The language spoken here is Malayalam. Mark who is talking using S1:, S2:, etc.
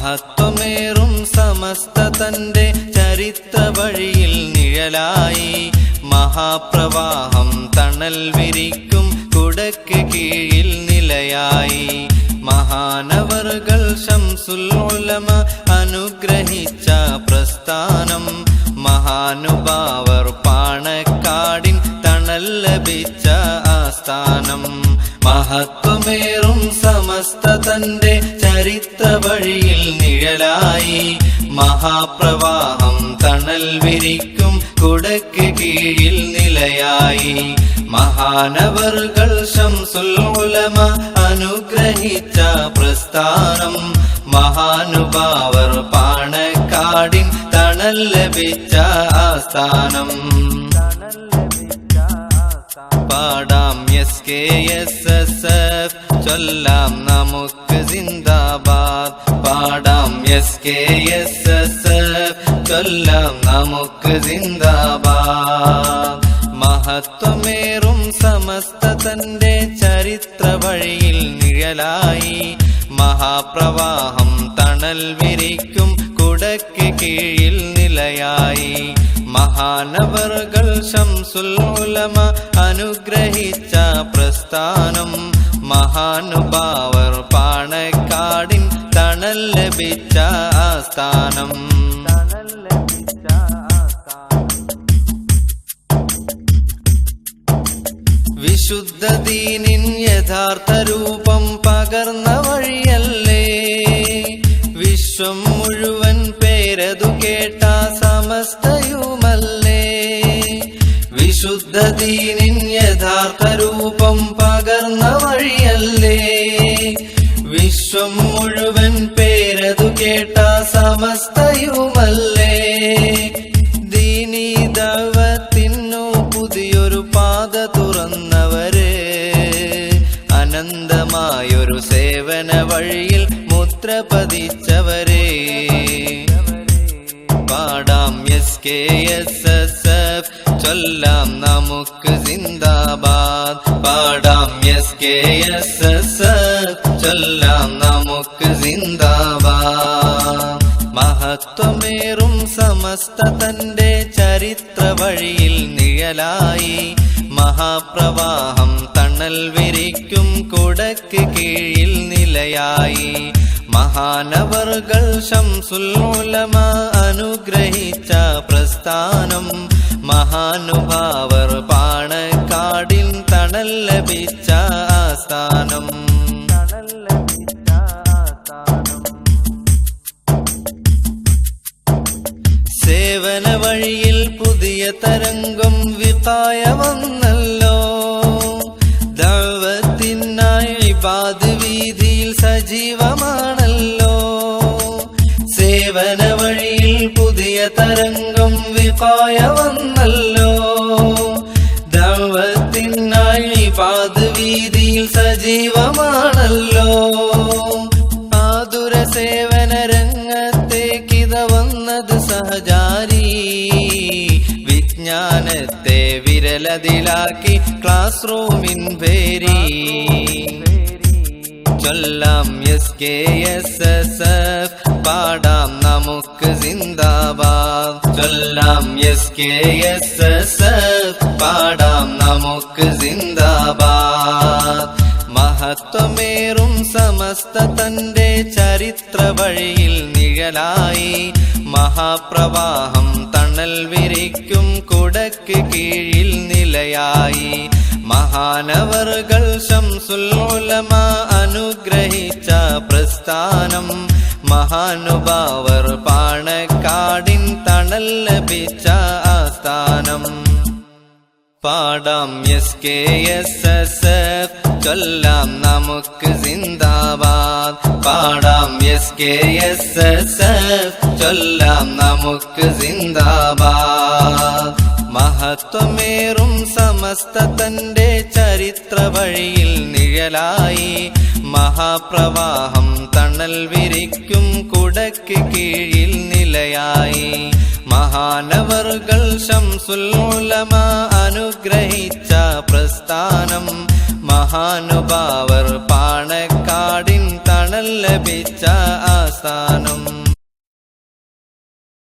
S1: മഹത്വമേറും സമസ്ത തന്റെ ചരിത്ര വഴിയിൽ നിഴലായി മഹാപ്രവാഹം തണൽ വിരിക്കും കുടയ്ക്ക് കീഴിൽ നിലയായി മഹാനവറുകൾ ശംസുൽ ഉലമ അനുഗ്രഹിച്ച പ്രസ്ഥാനം മഹാനുഭാവർ പാണക്കാടിൻ തണൽ ലഭിച്ച ആസ്ഥാനം മഹത്വമേറും സമസ്ത തന്റെ ചരിത്ര വഴിയിൽ നിഴലായി മഹാപ്രവാഹം തണൽ വിരിക്കും കുടയ്ക്ക് കീഴിൽ നിലയായി മഹാനവറുകൾ ശംസുൽ ഉലമ അനുഗ്രഹിച്ച പ്രസ്ഥാനം മഹാനുഭാവർ പാണക്കാടിൻ തണൽ ലഭിച്ച ആസ്ഥാനം പാടാം SKSSF ചൊല്ലാം നമുക്ക് സിന്ദാബാദ് പാടാം SKSSF ചൊല്ലാം നമുക്ക് സിന്ദാബാദ് മഹത്വമേറും സമസ്ത തന്റെ ചരിത്ര വഴിയിൽ നിഴലായി മഹാപ്രവാഹം തണൽ വിരിക്കും കുടയ്ക്ക് കീഴിൽ നിലയായി മഹാനവറുകൾ ശംസുൽ ഉലമ അനുഗ്രഹിച്ച പ്രസ്ഥാനം മഹാനുഭാവർ പാണക്കാടിൻ തണൽ ലഭിച്ച ആസ്ഥാനം വിശുദ്ധ ദീനിൻ യഥാർത്ഥ രൂപം പകർന്ന വഴിയല്ലേ വിശ്വം മുഴുവൻ പേരതു കേട്ട സമസ്തയുമല്ലേ വിശുദ്ധ ദീനിൻ യഥാർത്ഥ രൂപം പകർന്ന വഴിയല്ലേ വിശ്വം മുഴുവൻ പേരതു കേട്ട സമസ്തയുമല്ലേ ദീനീ ദഅവത്തിനു പുതിയൊരു പാത തുറന്നവര് അനന്തമായൊരു സേവന വഴിയിൽ മുദ്ര പതിച്ചവരെ പാടാം SKSSF ചൊല്ലാം നമുക്ക് സിന്ദാബാദ് പാടാം SKSSF ചൊല്ലാം നമുക്ക് സിന്ദാബാദ് മഹത്വമേറും സമസ്ത തന്റെ ചരിത്ര വഴിയിൽ നിഴലായി മഹാപ്രവാഹം തണൽ വിരിക്കും കുടയ്ക്ക് കീഴിൽ നിലയായി മഹാനവറുകൾ ശംസുൽ ഉലമ അനുഗ്രഹിച്ച പ്രസ്ഥാനം മഹാനുഭാവർ പാണക്കാടിൻ തണൽ ലഭിച്ച ആസ്ഥാനം സേവന വഴിയിൽ പുതിയ തരംഗം വിഖായ വന്നല്ലോ ദഅവത്തിനായി ഇബാദ് വീതിയിൽ സജീവമാണല്ലോ സേവന വഴിയിൽ പുതിയ തരംഗം വിഖായ വന്നല്ലോ ദഅവത്തിനായി ഇബാദ് വീതിയിൽ സജീവമാണല്ലോ ആതുര സേവന രംഗത്തേക്കിത വന്നത് സഹചാരി വിജ്ഞാനത്തെ വിരലതിലാക്കി ക്ലാസ് റൂമിൻ പേരി ചൊല്ലാം SKSSF പാടാം നമുക്ക് സിന്ദാബാദ് ചൊല്ലാം SKSSF പാടാം നമുക്ക് സിന്ദാബാദ് മഹത്വമേറും സമസ്ത തന്റെ ചരിത്ര വഴിയിൽ നിഴലായി മഹാപ്രവാഹം തണൽ വിരിക്കും കുടയ്ക്ക് കീഴിൽ നിലയായി മഹാനവറുകൾ ശംസുൽ ഉലമ അനുഗ്രഹിച്ച പ്രസ്ഥാനം മഹാനുഭാവർ പാണക്കാടിൻ തണൽ ലഭിച്ച ആസ്ഥാനം പാടാം SKSSF ചൊല്ലാം നമുക്ക് സിന്ദാബാദ് പാടാം SKSSF ചൊല്ലാം നമുക്ക് സിന്ദാബാദ് മഹത്വമേറും സമസ്ത തന്റെ ചരിത്ര വഴിയിൽ നിഴലായി മഹാപ്രവാഹം തണൽ വിരിക്കും കുടയ്ക്ക് കീഴിൽ നിലയായി മഹാനവറുകൾ ശംസുൽ ഉലമ അനുഗ്രഹിച്ച പ്രസ്ഥാനം മഹാനുഭാവർ പാണക്കാടിൻ തണൽ ലഭിച്ച ആസ്ഥാനം.